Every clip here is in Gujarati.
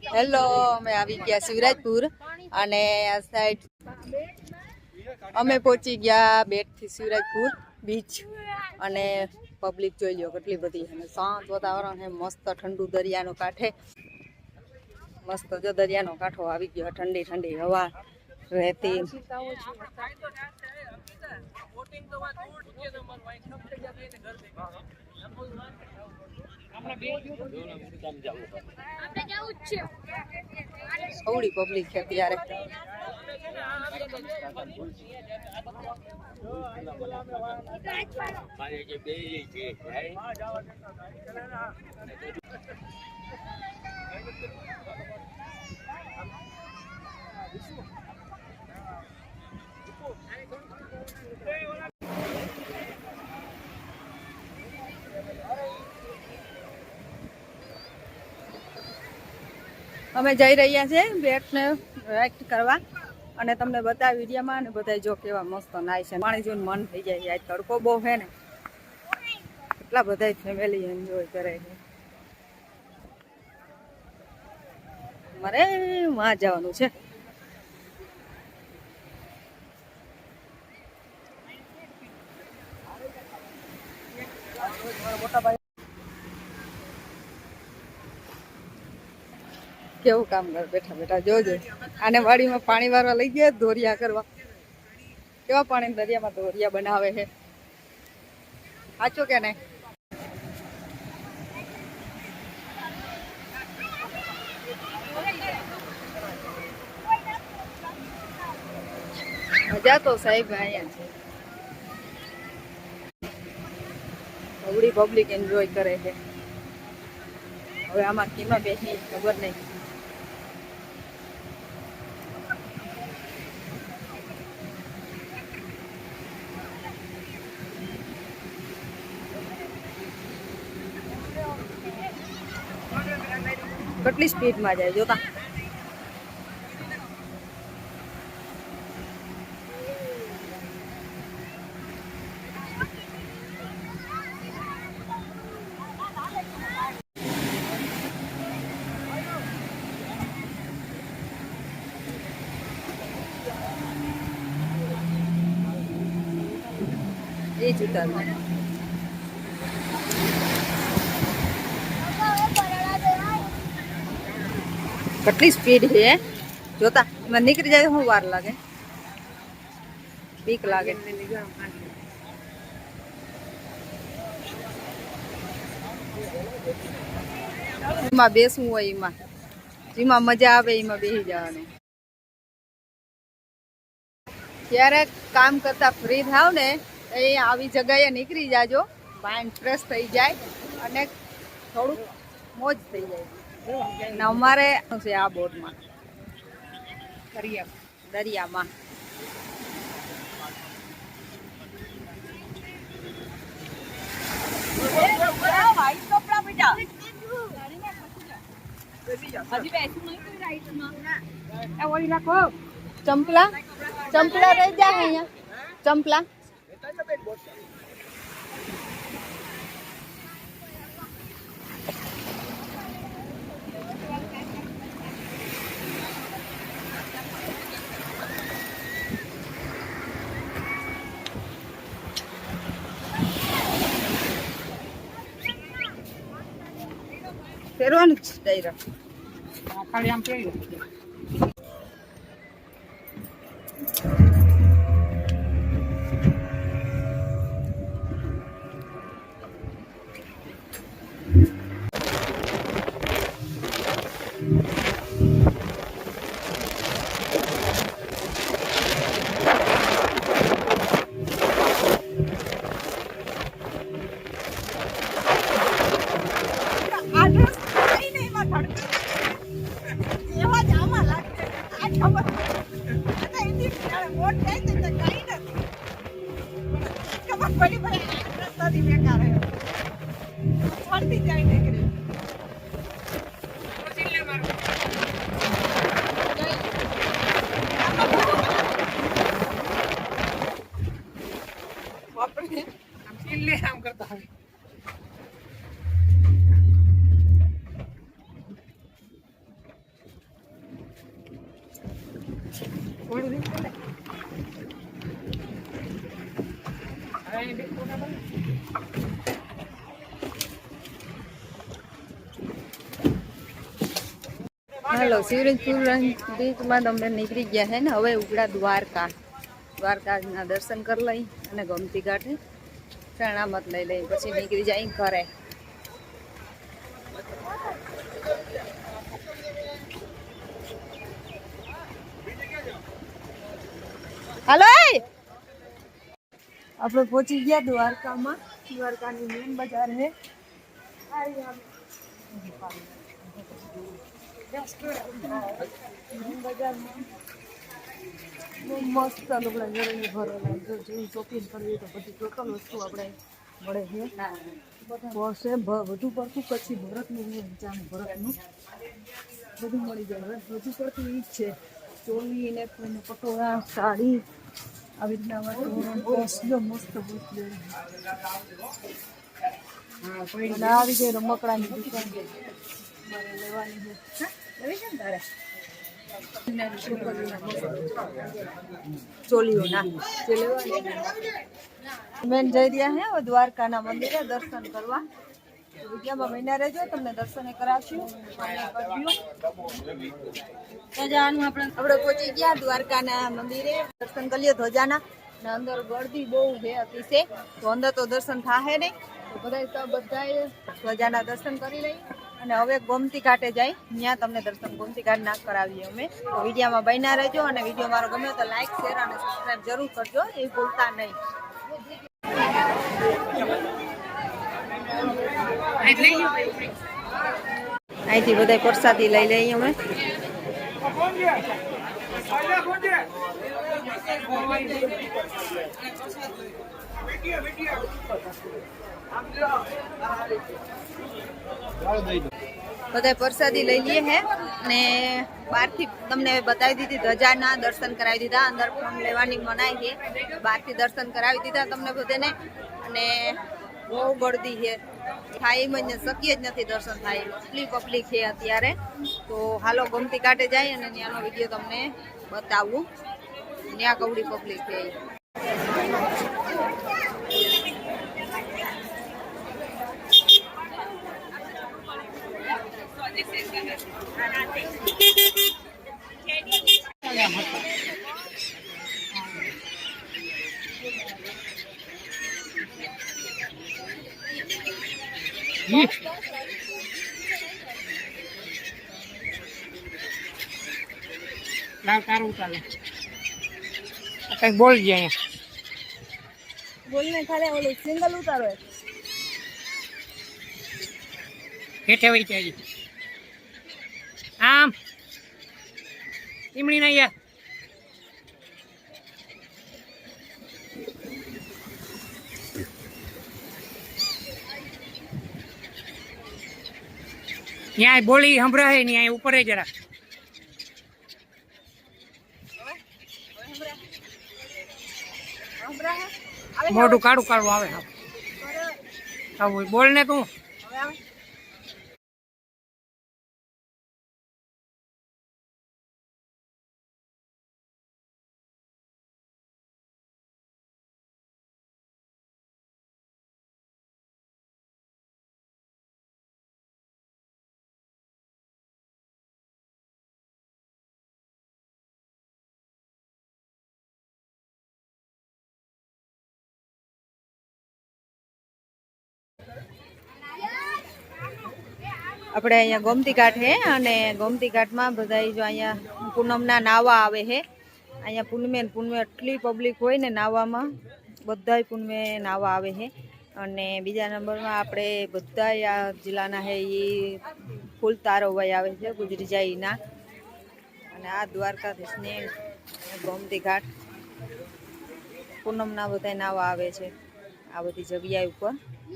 હેલો, અમે આવી ગયા શિવરાજપુર અને આ સાઈડ અમે પહોંચી ગયા બેટ થી શિવરાજપુર બીચ અને પબ્લિક જોઈ લો કેટલી બધી અને શાંત વાતાવરણ છે, મસ્ત ઠંડુ દરિયાનો કાંઠે, મસ્ત જો દરિયાનો કાંઠો આવી ગયો, ઠંડી ઠંડી હવા રહેતી. સૌડી પબ્લિક છે ત્યારે. અમે જઈ રહ્યા છે બેટને રાઈડ કરવા અને તમને બતાવી વિડીયોમાં અને બધા જો કેવા મસ્ત નાય છે, પાણી જોઈને મન થઈ જાય. આજ તડકો બહુ છે ને, એટલા બધા ફેમિલી એન્જોય કરે છે. મારે માં જવાનું છે. કેવું કામ કર બેઠા બેઠા જોજો. આને વાડીમાં પાણી વારવા લઈ ગયા ધોરિયા કરવા. કેવા પાણી દરિયામાં ધોરિયા બનાવે છે, સાચું કે નહીં? મજા તો સાહેબ અહીંયા છે. બધી પબ્લિક એન્જોય કરે છે. હવે આમાં કેમાં બેસી ખબર નહીં. કેટલી સ્પીડમાં જાય જોતા. એ જ ઉતાર કેટલી સ્પીડ છે જોતા. એમાં નીકળી જાય શું વાર લાગે, બીક લાગે. એમાં બેસવું હોય, એમાં જેમાં મજા આવે એમાં બેસી જવાનું. ત્યારે કામ કરતા ફ્રી થાવ ને એ આવી જગ્યાએ નીકળી જાજો, માઇન્ડ ફ્રેશ થઈ જાય અને થોડુંક મોજ થઈ જાય. ને અમારે છે આ બોટમાં દરિયામાં ચંપલા ચંપલા રહી જાય અહીંયા. ચંપલા ફેરવાનું જ ડાયરેક્ટ ખાલી આમ ફેરવી. આમ કરતા હોય. હાલો, શિવરાજપુર બીચમાં તમે નીકળી ગયા છે ને. હવે ઉપડા દ્વારકાના દર્શન કરી લઈ અને ગોમતી ઘાટે પ્રણામત લઈ લઈ પછી નીકળી જાય ઘરે. હાલો, આપણે પહોંચી ગયા દ્વારકામાં. દ્વારકાની મેન બજાર છે. મસ્ત લુગડા જરીને ભરેલા. જો શોપિંગ કરવી તો બધી ટોટલ વસ્તુ આપણે મળે છે. પર્સ બધું પડતું કચ્છી ભરતનું ઊંચાનું ભરતનું બધું મળી જાય. બધું પડતું ઈ જ છે. ચોલી ને પટોળા, સાડી આવી રીતના મસ્ત આવી જાય. રમકડાની દુકાન લેવાની છે. તારે ચોલીઓના બેન જઈ રહ્યા હે દ્વારકાના મંદિરે દર્શન કરવા. વિદ્યામાં મહિના રહેજો, તમને દર્શન કરાવશું. આપણે પહોંચી ગયા દ્વારકાના મંદિરે. દર્શન કરી લ્યો ધ્વજાના. ને અંદર ગળદી બહુ છે અતિશય, તો અંદર તો દર્શન થાય નહીં. તો બધાએ ધ્વજાના દર્શન કરી લઈ અને હવે ગોમતી ઘાટે જાય. ત્યાં તમને દર્શન ગોમતી ઘાટ ના કરાવીએ અમે. તો વિડીયોમાં બન્યા રહેજો અને વિડીયો મારો ગમે તો લાઈક, શેર અને સબસ્ક્રાઈબ જરૂર કરજો, એ ભૂલતા નહીં. અહીંથી બધા પ્રસાદી લઈ લઈએ અમે. બધા પ્રસાદી લઈ લઈએ હે ને બહારથી તમને બતાવી દીધી ધજાના દર્શન કરાવી દીધા. અંદર ફોન લેવાની મનાઈ છે. બહારથી દર્શન કરાવી દીધા તમને બધાને. અને બહુ ગળદી છે, થાય એમ જ શક્ય જ નથી દર્શન થાય. એટલી પબ્લિક છે અત્યારે. તો હાલો ગોમતી ઘાટે જાય અને ત્યાંનો વિડીયો તમને બતાવું. ત્યાં કવડી પબ્લિક છે. કઈ બોલ ગયા બોલને ખાલી ઓલું સિંગલ ઉતારો હેઠે વળી છે આમ ઈમણી ના ત્યાં બોલી સંભળાય ને ઉપર જરા મોઢું કાળું કાળું આવે. બોલ ને તું. આપણે અહીંયા ગોમતી ઘાટ છે અને ગોમતી ઘાટમાં બધા જો અહીંયા પૂનમના નાવા આવે છે. અહીંયા પૂનમે એટલી પબ્લિક હોય ને નાવામાં, બધા પૂનમે નાવા આવે છે. અને બીજા નંબરમાં આપણે બધા આ જિલ્લાના છે એ ફૂલ તારોવાઈ આવે છે ગુજરી જાયના. અને આ દ્વારકાધીશને ગોમતી ઘાટ પૂનમના બધા નાવા આવે છે આ બધી જગ્યા ઉપર.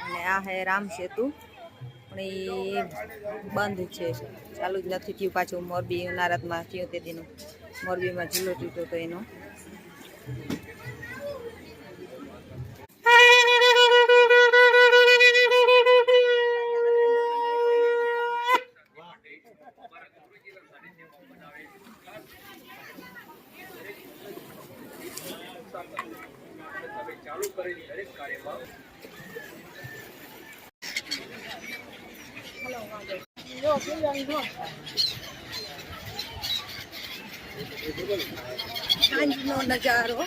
અને આ હે રામ સેતુ, પણ એ બંધ છે, ચાલુ જ નથી થયું. પાછું મોરબી ઉનાળામાં થયું તે દીનું મોરબીમાં ઝૂલો તૂટ્યો તો એનો. સાંજનો નજારો